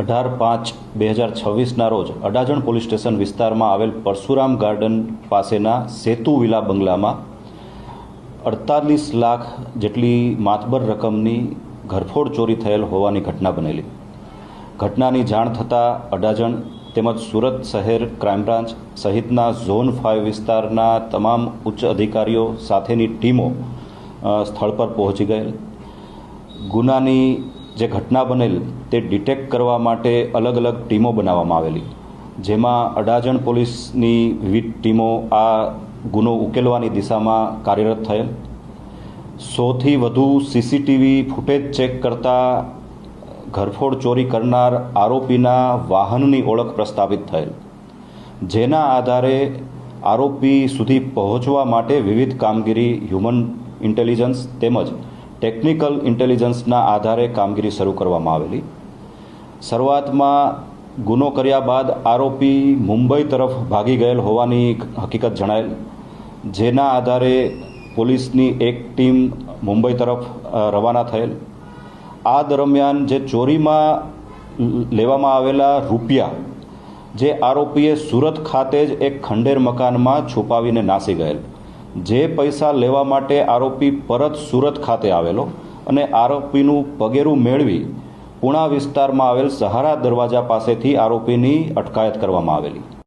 18/5/2026ના રોજ Adajan police station વિસ્તારમાં આવેલ પરશુરામ ગાર્ડન પાસેના સેતુ વિલા બંગલામાં 48 લાખ જેટલી માતબર રકમની ઘરફોડ ચોરી થયેલ હોવાની ઘટના બનેલી. ઘટનાની જાણ થતાં અડાજણ તેમજ સુરત શહેર ક્રાઇમ બ્રાન્ચ સહિતના ઝોન 5 વિસ્તારના તમામ ઉચ્ચ અધિકારીઓ સાથેની ટીમો સ્થળ પર પહોંચી ગયેલ. ગુનાની જે ઘટના બનેલ તે ડિટેક્ટ કરવા માટે અલગ અલગ ટીમો બનાવવામાં આવેલી, જેમાં અડાજણ પોલીસની વિવિધ ટીમો આ ગુનો ઉકેલવાની દિશામાં કાર્યરત થયેલ. 100થી વધુ સીસીટીવી ફૂટેજ ચેક કરતા ઘરફોડ ચોરી કરનાર આરોપીના વાહનની ઓળખ પ્રસ્થાપિત થયેલ, જેના આધારે આરોપી સુધી પહોંચવા માટે વિવિધ કામગીરી હ્યુમન ઇન્ટેલિજન્સ તેમજ ટેકનિકલ ઇન્ટેલિજન્સના આધારે કામગીરી શરૂ કરવામાં આવેલી. શરૂઆતમાં ગુનો કર્યા બાદ આરોપી મુંબઈ તરફ ભાગી ગયેલ હોવાની હકીકત જણાયેલ, જેના આધારે પોલીસની એક ટીમ મુંબઈ તરફ રવાના થયેલ. આ દરમિયાન જે ચોરીમાં લેવામાં આવેલા રૂપિયા જે આરોપીએ સુરત ખાતે જ એક ખંડેર મકાનમાં છુપાવીને નાસી ગયેલ. જે પૈસા લેવા માટે આરોપી પરત સુરત ખાતે આવેલો અને આરોપીનું પગેરું મેળવી પુણા વિસ્તારમાં આવેલ સહારા દરવાજા પાસેથી આરોપીની અટકાયત કરવામાં આવેલી.